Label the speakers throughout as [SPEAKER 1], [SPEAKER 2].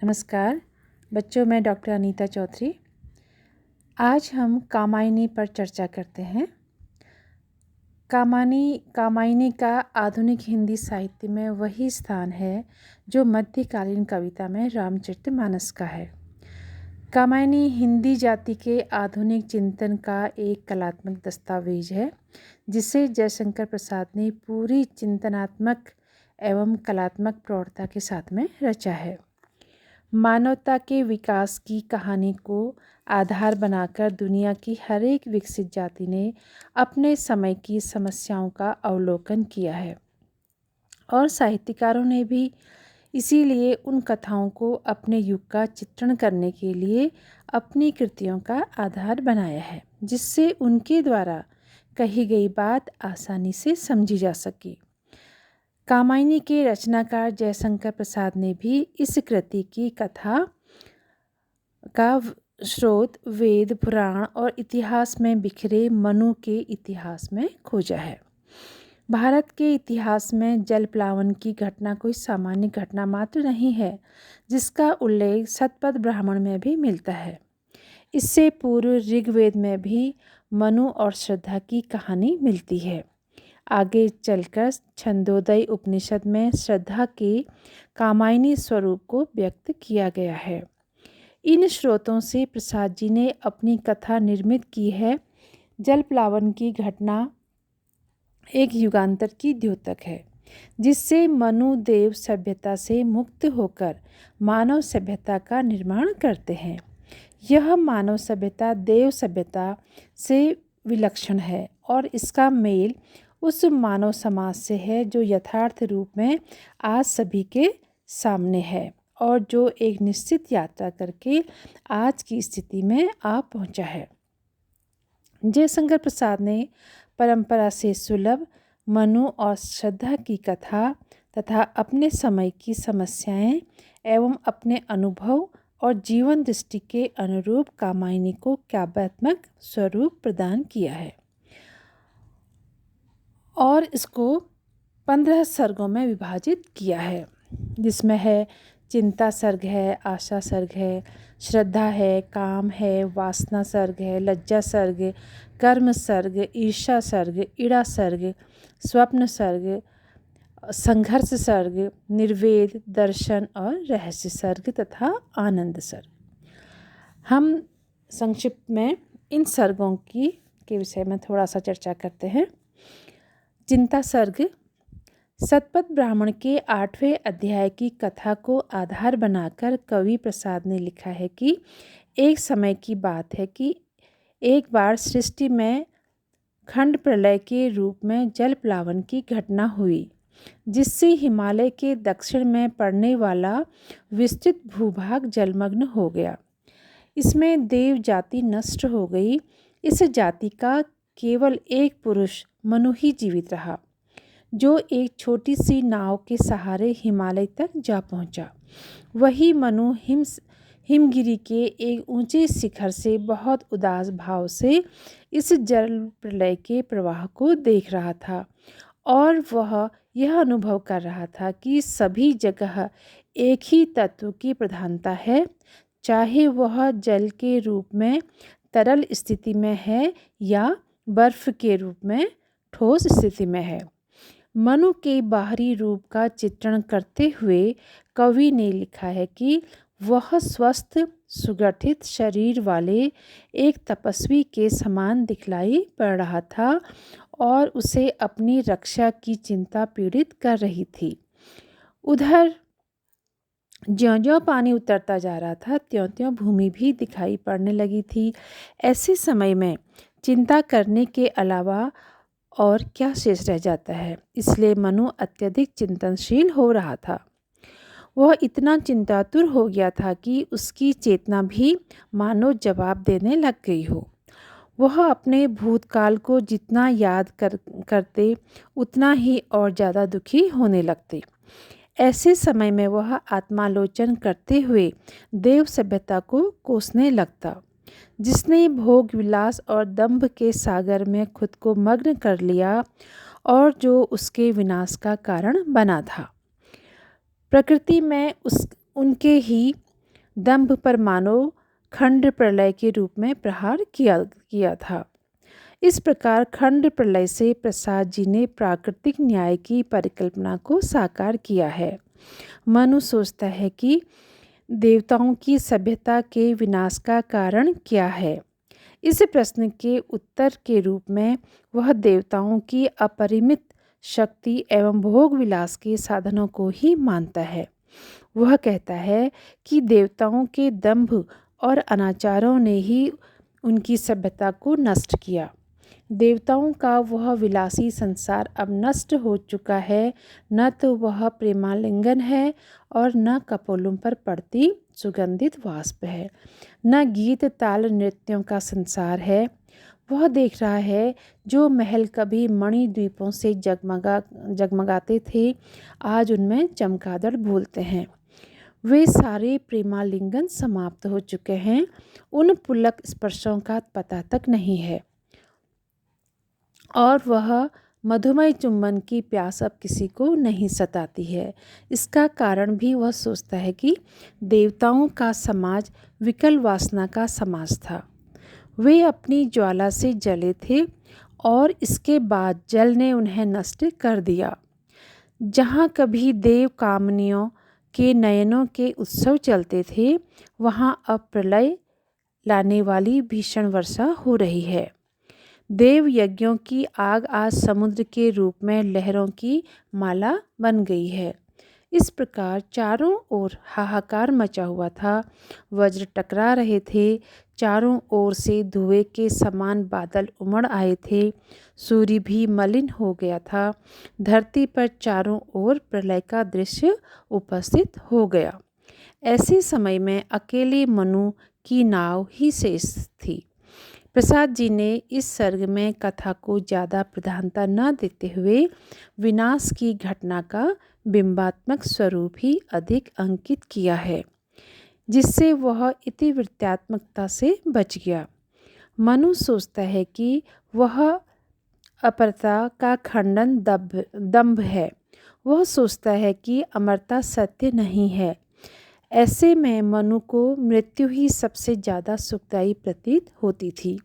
[SPEAKER 1] नमस्कार बच्चों, मैं डॉक्टर अनीता चौधरी। आज हम कामायनी पर चर्चा करते हैं। कामायनी का आधुनिक हिंदी साहित्य में वही स्थान है जो मध्यकालीन कविता में रामचरितमानस का है। कामायनी हिंदी जाति के आधुनिक चिंतन का एक कलात्मक दस्तावेज है, जिसे जयशंकर प्रसाद ने पूरी चिंतनात्मक एवं कलात्मक प्रौढ़ता के साथ में रचा है। मानवता के विकास की कहानी को आधार बनाकर दुनिया की हर एक विकसित जाति ने अपने समय की समस्याओं का अवलोकन किया है और साहित्यकारों ने भी इसीलिए उन कथाओं को अपने युग का चित्रण करने के लिए अपनी कृतियों का आधार बनाया है, जिससे उनके द्वारा कही गई बात आसानी से समझी जा सके। कामायनी के रचनाकार जयशंकर प्रसाद ने भी इस कृति की कथा का स्रोत वेद, पुराण और इतिहास में बिखरे मनु के इतिहास में खोजा है। भारत के इतिहास में जल प्लावन की घटना कोई सामान्य घटना मात्र नहीं है, जिसका उल्लेख शतपथ ब्राह्मण में भी मिलता है। इससे पूर्व ऋग्वेद में भी मनु और श्रद्धा की कहानी मिलती है। आगे चलकर छंदोदय उपनिषद में श्रद्धा के कामायनी स्वरूप को व्यक्त किया गया है। इन स्रोतों से प्रसाद जी ने अपनी कथा निर्मित की है। जल प्लावन की घटना एक युगांतर की द्योतक है, जिससे मनु देव सभ्यता से मुक्त होकर मानव सभ्यता का निर्माण करते हैं। यह मानव सभ्यता देव सभ्यता से विलक्षण है और इसका मेल उस मानव समाज से है जो यथार्थ रूप में आज सभी के सामने है और जो एक निश्चित यात्रा करके आज की स्थिति में आ पहुंचा है। जयशंकर प्रसाद ने परंपरा से सुलभ मनु और श्रद्धा की कथा तथा अपने समय की समस्याएं एवं अपने अनुभव और जीवन दृष्टि के अनुरूप कामायनी को काव्यात्मक स्वरूप प्रदान किया है और इसको 15 सर्गों में विभाजित किया है, जिसमें है चिंता सर्ग है, आशा सर्ग है, श्रद्धा है, काम है, वासना सर्ग है, लज्जा सर्ग, कर्म सर्ग, ईर्षा सर्ग, ईड़ा सर्ग, स्वप्न सर्ग, संघर्ष सर्ग, निर्वेद, दर्शन और रहस्य सर्ग तथा आनंद सर्ग। हम संक्षिप्त में इन सर्गों के विषय में थोड़ा सा चर्चा करते हैं। चिंता सर्ग शतपथ ब्राह्मण के 8वें अध्याय की कथा को आधार बनाकर कवि प्रसाद ने लिखा है कि एक समय की बात है कि एक बार सृष्टि में खंड प्रलय के रूप में जल प्लावन की घटना हुई, जिससे हिमालय के दक्षिण में पड़ने वाला विस्तृत भूभाग जलमग्न हो गया। इसमें देव जाति नष्ट हो गई। इस जाति का केवल एक पुरुष मनु ही जीवित रहा, जो एक छोटी सी नाव के सहारे हिमालय तक जा पहुंचा। वही मनु हिमगिरी के एक ऊंचे शिखर से बहुत उदास भाव से इस जल प्रलय के प्रवाह को देख रहा था और वह यह अनुभव कर रहा था कि सभी जगह एक ही तत्व की प्रधानता है, चाहे वह जल के रूप में तरल स्थिति में है या बर्फ के रूप में ठोस स्थिति में है। मनु के बाहरी रूप का चित्रण करते हुए कवि ने लिखा है कि वह स्वस्थ सुगठित शरीर वाले एक तपस्वी के समान दिखलाई पड़ रहा था और उसे अपनी रक्षा की चिंता पीड़ित कर रही थी। उधर ज्यों-ज्यों पानी उतरता जा रहा था, त्यों-त्यों भूमि भी दिखाई पड़ने लगी थी। ऐसे समय में चिंता करने के अलावा और क्या शेष रह जाता है। इसलिए मनु अत्यधिक चिंतनशील हो रहा था। वह इतना चिंतातुर हो गया था कि उसकी चेतना भी मानो जवाब देने लग गई हो। वह अपने भूतकाल को जितना याद करते उतना ही और ज़्यादा दुखी होने लगते। ऐसे समय में वह आत्मालोचन करते हुए देव सभ्यता को कोसने लगता, जिसने भोग विलास और दंभ के सागर में खुद को मग्न कर लिया और जो उसके विनाश का कारण बना था। प्रकृति में उनके ही दंभ पर मानो खंड प्रलय के रूप में प्रहार किया था। इस प्रकार खंड प्रलय से प्रसाद जी ने प्राकृतिक न्याय की परिकल्पना को साकार किया है। मनु सोचता है कि देवताओं की सभ्यता के विनाश का कारण क्या है। इस प्रश्न के उत्तर के रूप में वह देवताओं की अपरिमित शक्ति एवं भोग विलास के साधनों को ही मानता है। वह कहता है कि देवताओं के दंभ और अनाचारों ने ही उनकी सभ्यता को नष्ट किया। देवताओं का वह विलासी संसार अब नष्ट हो चुका है। न तो वह प्रेमालिंगन है और न कपोलों पर पड़ती सुगंधित वाष्प है, न गीत ताल नृत्यों का संसार है। वह देख रहा है जो महल कभी मणि द्वीपों से जगमगाते थे, आज उनमें चमगादड़ बोलते हैं। वे सारे प्रेमालिंगन समाप्त हो चुके हैं। उन पुलक स्पर्शों का पता तक नहीं है और वह मधुमय चुंबन की प्यास अब किसी को नहीं सताती है। इसका कारण भी वह सोचता है कि देवताओं का समाज विकल वासना का समाज था। वे अपनी ज्वाला से जले थे और इसके बाद जल ने उन्हें नष्ट कर दिया। जहाँ कभी देव कामनियों के नयनों के उत्सव चलते थे, वहाँ अब प्रलय लाने वाली भीषण वर्षा हो रही है। देव यज्ञों की आग आज समुद्र के रूप में लहरों की माला बन गई है। इस प्रकार चारों ओर हाहाकार मचा हुआ था। वज्र टकरा रहे थे। चारों ओर से धुएं के समान बादल उमड़ आए थे। सूर्य भी मलिन हो गया था। धरती पर चारों ओर प्रलय का दृश्य उपस्थित हो गया। ऐसे समय में अकेले मनु की नाव ही शेष थी। प्रसाद जी ने इस सर्ग में कथा को ज़्यादा प्रधानता न देते हुए विनाश की घटना का बिंबात्मक स्वरूप ही अधिक अंकित किया है, जिससे वह इतिवृत्तात्मकता से बच गया। मनु सोचता है कि वह अपरता का खंडन दंभ है। वह सोचता है कि अमरता सत्य नहीं है। ऐसे में मनु को मृत्यु ही सबसे ज़्यादा सुखदायी प्रतीत होती थी।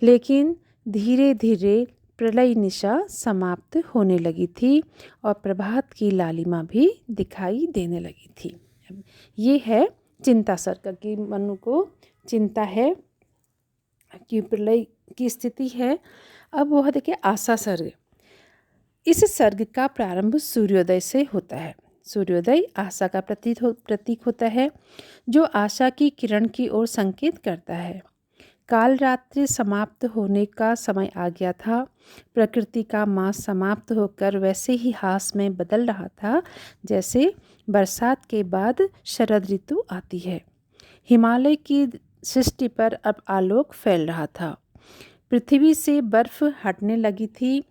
[SPEAKER 1] लेकिन धीरे धीरे प्रलय निशा समाप्त होने लगी थी और प्रभात की लालिमा भी दिखाई देने लगी थी। ये है चिंता सर्ग की। मनु को चिंता है कि प्रलय की स्थिति है। अब वह देखिए आशा सर्ग। इस सर्ग का प्रारंभ सूर्योदय से होता है। सूर्योदय आशा का प्रतीक होता है, जो आशा की किरण की ओर संकेत करता है। काल रात्रि समाप्त होने का समय आ गया था। प्रकृति का मास समाप्त होकर वैसे ही हास में बदल रहा था जैसे बरसात के बाद शरद ऋतु आती है। हिमालय की सृष्टि पर अब आलोक फैल रहा था। पृथ्वी से बर्फ हटने लगी थी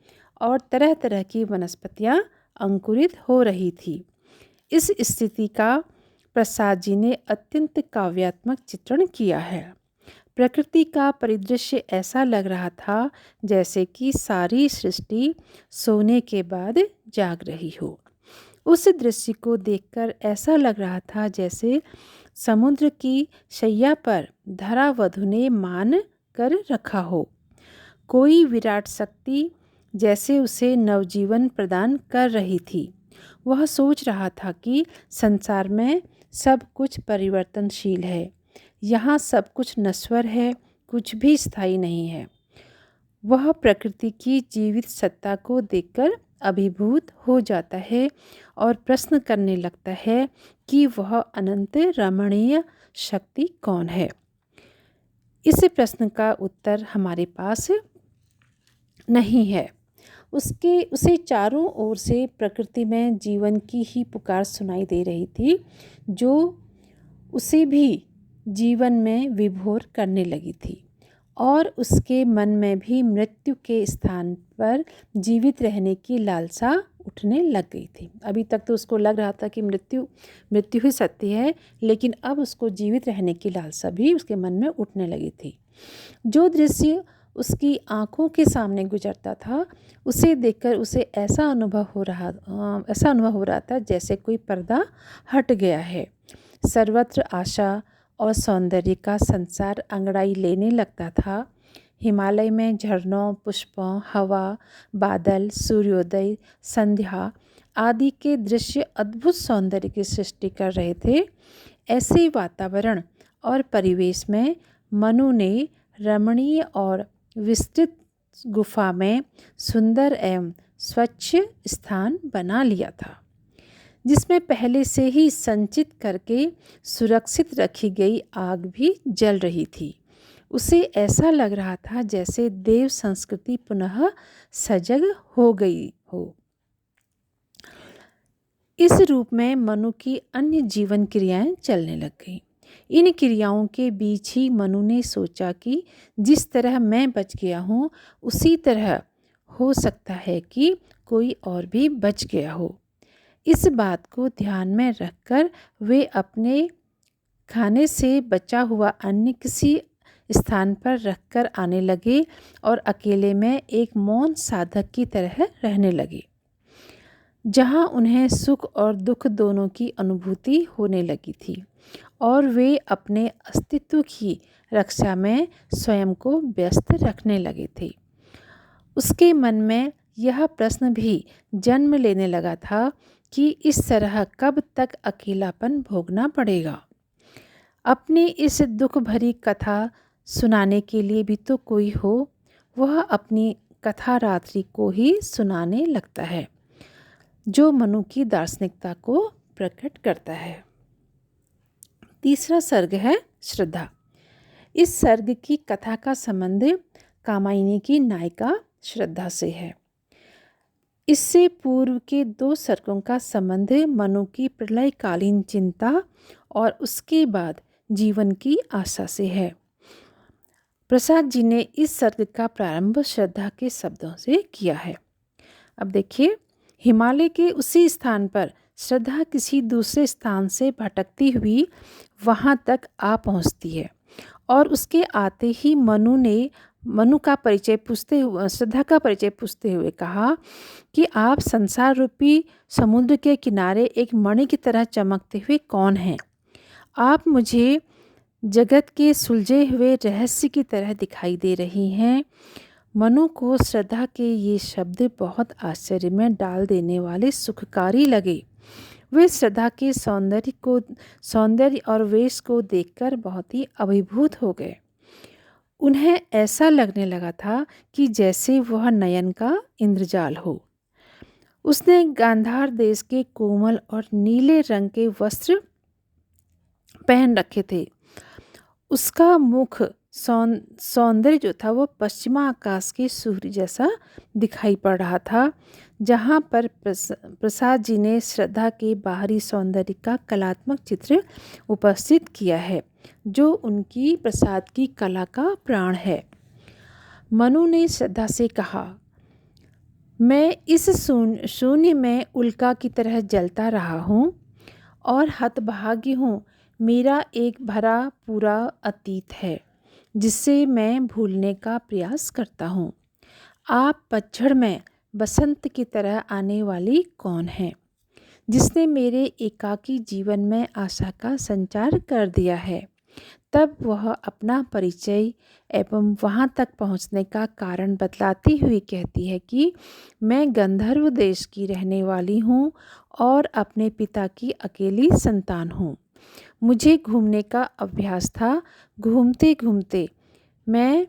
[SPEAKER 1] और तरह तरह की वनस्पतियां अंकुरित हो रही थी। इस स्थिति का प्रसाद जी ने अत्यंत काव्यात्मक चित्रण किया है। प्रकृति का परिदृश्य ऐसा लग रहा था जैसे कि सारी सृष्टि सोने के बाद जाग रही हो। उस दृश्य को देखकर ऐसा लग रहा था जैसे समुद्र की शैया पर धरावधु ने मान कर रखा हो। कोई विराट शक्ति जैसे उसे नवजीवन प्रदान कर रही थी। वह सोच रहा था कि संसार में सब कुछ परिवर्तनशील है। यहाँ सब कुछ नश्वर है, कुछ भी स्थायी नहीं है। वह प्रकृति की जीवित सत्ता को देखकर अभिभूत हो जाता है और प्रश्न करने लगता है कि वह अनंत रमणीय शक्ति कौन है। इस प्रश्न का उत्तर हमारे पास नहीं है। उसे चारों ओर से प्रकृति में जीवन की ही पुकार सुनाई दे रही थी, जो उसे भी जीवन में विभोर करने लगी थी और उसके मन में भी मृत्यु के स्थान पर जीवित रहने की लालसा उठने लग गई थी। अभी तक तो उसको लग रहा था कि मृत्यु ही सत्य है, लेकिन अब उसको जीवित रहने की लालसा भी उसके मन में उठने लगी थी। जो दृश्य उसकी आंखों के सामने गुजरता था, उसे देखकर उसे ऐसा अनुभव हो रहा था जैसे कोई पर्दा हट गया है। सर्वत्र आशा और सौंदर्य का संसार अंगड़ाई लेने लगता था। हिमालय में झरनों, पुष्पों, हवा, बादल, सूर्योदय, संध्या आदि के दृश्य अद्भुत सौंदर्य की सृष्टि कर रहे थे। ऐसे वातावरण और परिवेश में मनु ने रमणीय और विस्तृत गुफा में सुंदर एवं स्वच्छ स्थान बना लिया था, जिसमें पहले से ही संचित करके सुरक्षित रखी गई आग भी जल रही थी। उसे ऐसा लग रहा था जैसे देव संस्कृति पुनः सजग हो गई हो। इस रूप में मनु की अन्य जीवन क्रियाएं चलने लग गईं। इन क्रियाओं के बीच ही मनु ने सोचा कि जिस तरह मैं बच गया हूँ उसी तरह हो सकता है कि कोई और भी बच गया हो। इस बात को ध्यान में रखकर वे अपने खाने से बचा हुआ अन्य किसी स्थान पर रखकर आने लगे और अकेले में एक मौन साधक की तरह रहने लगे, जहाँ उन्हें सुख और दुख दोनों की अनुभूति होने लगी थी और वे अपने अस्तित्व की रक्षा में स्वयं को व्यस्त रखने लगे थे। उसके मन में यह प्रश्न भी जन्म लेने लगा था कि इस तरह कब तक अकेलापन भोगना पड़ेगा। अपनी इस दुख भरी कथा सुनाने के लिए भी तो कोई हो। वह अपनी कथा रात्रि को ही सुनाने लगता है, जो मनु की दार्शनिकता को प्रकट करता है। तीसरा सर्ग है श्रद्धा। इस सर्ग की कथा का संबंध कामायनी की नायिका श्रद्धा से है। इससे पूर्व के 2 सर्गों का संबंध मनु की प्रलयकालीन चिंता और उसके बाद जीवन की आशा से है। प्रसाद जी ने इस सर्ग का प्रारंभ श्रद्धा के शब्दों से किया है। अब देखिए, हिमालय के उसी स्थान पर श्रद्धा किसी दूसरे स्थान से भटकती हुई वहाँ तक आ पहुँचती है और उसके आते ही श्रद्धा का परिचय पूछते हुए कहा कि आप संसार रूपी समुद्र के किनारे एक मणि की तरह चमकते हुए कौन हैं? आप मुझे जगत के सुलझे हुए रहस्य की तरह दिखाई दे रही हैं। मनु को श्रद्धा के ये शब्द बहुत आश्चर्य में डाल देने वाले सुखकारी लगे। वे श्रद्धा के सौंदर्य और वेश को देखकर बहुत ही अभिभूत हो गए। उन्हें ऐसा लगने लगा था कि जैसे वह नयन का इंद्रजाल हो। उसने गांधार देश के कोमल और नीले रंग के वस्त्र पहन रखे थे। उसका मुख सौंदर्य जो था वो पश्चिमा आकाश के सूर्य जैसा दिखाई पड़ रहा था। जहाँ पर प्रसाद जी ने श्रद्धा के बाहरी सौंदर्य का कलात्मक चित्र उपस्थित किया है, जो उनकी प्रसाद की कला का प्राण है। मनु ने श्रद्धा से कहा, मैं इस शून्य में उल्का की तरह जलता रहा हूँ और हतभागी हूँ। मेरा एक भरा पूरा अतीत है जिसे मैं भूलने का प्रयास करता हूँ। आप पतझड़ में बसंत की तरह आने वाली कौन है, जिसने मेरे एकाकी जीवन में आशा का संचार कर दिया है। तब वह अपना परिचय एवं वहाँ तक पहुँचने का कारण बतलाती हुई कहती है कि मैं गंधर्व देश की रहने वाली हूँ और अपने पिता की अकेली संतान हूँ। मुझे घूमने का अभ्यास था। घूमते घूमते मैं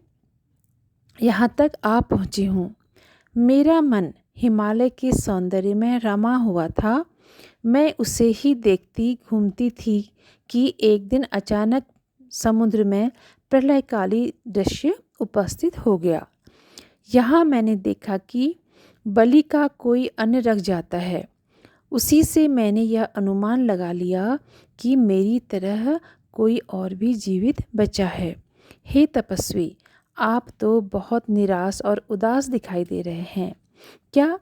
[SPEAKER 1] यहाँ तक आ पहुँची हूँ। मेरा मन हिमालय के सौंदर्य में रमा हुआ था। मैं उसे ही देखती घूमती थी कि एक दिन अचानक समुद्र में प्रलयकाली दृश्य उपस्थित हो गया। यहाँ मैंने देखा कि बलि का कोई अन्य रख जाता है। उसी से मैंने यह अनुमान लगा लिया कि मेरी तरह कोई और भी जीवित बचा है। हे तपस्वी, आप तो बहुत निराश और उदास दिखाई दे रहे हैं। क्या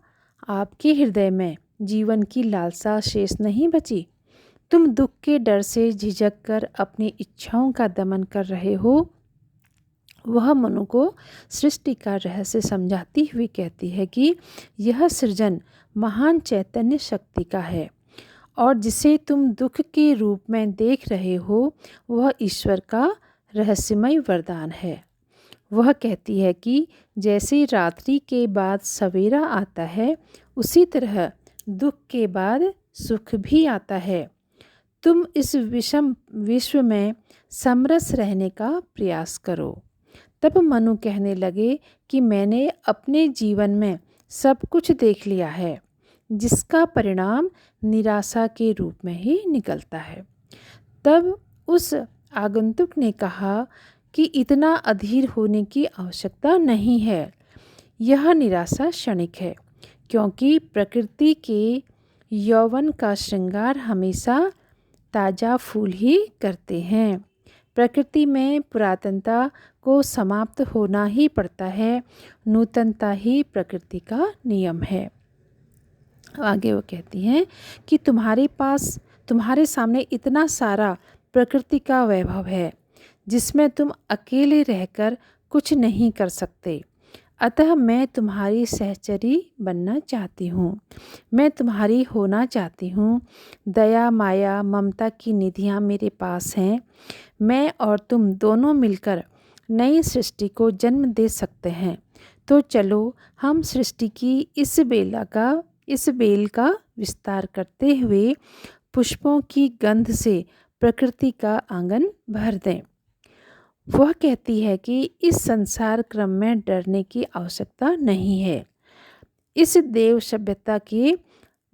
[SPEAKER 1] आपके हृदय में जीवन की लालसा शेष नहीं बची? तुम दुख के डर से झिझक कर अपनी इच्छाओं का दमन कर रहे हो। वह मनु को सृष्टि का रहस्य समझाती हुई कहती है कि यह सृजन महान चैतन्य शक्ति का है और जिसे तुम दुख के रूप में देख रहे हो वह ईश्वर का रहस्यमय वरदान है। वह कहती है कि जैसे रात्रि के बाद सवेरा आता है उसी तरह दुख के बाद सुख भी आता है। तुम इस विषम विश्व में समरस रहने का प्रयास करो। तब मनु कहने लगे कि मैंने अपने जीवन में सब कुछ देख लिया है, जिसका परिणाम निराशा के रूप में ही निकलता है। तब उस आगंतुक ने कहा कि इतना अधीर होने की आवश्यकता नहीं है। यह निराशा क्षणिक है, क्योंकि प्रकृति के यौवन का श्रृंगार हमेशा ताज़ा फूल ही करते हैं। प्रकृति में पुरातनता को समाप्त होना ही पड़ता है। नूतनता ही प्रकृति का नियम है। आगे वो कहती हैं कि तुम्हारे सामने इतना सारा प्रकृति का वैभव है जिसमें तुम अकेले रहकर कुछ नहीं कर सकते। अतः मैं तुम्हारी सहचरी बनना चाहती हूँ, मैं तुम्हारी होना चाहती हूँ। दया, माया, ममता की निधियाँ मेरे पास हैं। मैं और तुम दोनों मिलकर नई सृष्टि को जन्म दे सकते हैं। तो चलो हम सृष्टि की इस बेल का विस्तार करते हुए पुष्पों की गंध से प्रकृति का आंगन भर दें। वह कहती है कि इस संसार क्रम में डरने की आवश्यकता नहीं है। इस देव सभ्यता के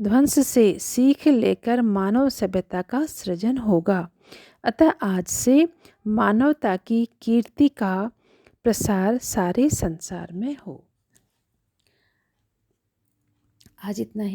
[SPEAKER 1] ध्वंस से सीख लेकर मानव सभ्यता का सृजन होगा। अतः आज से मानवता की कीर्ति का प्रसार सारे संसार में हो। आज इतना ही।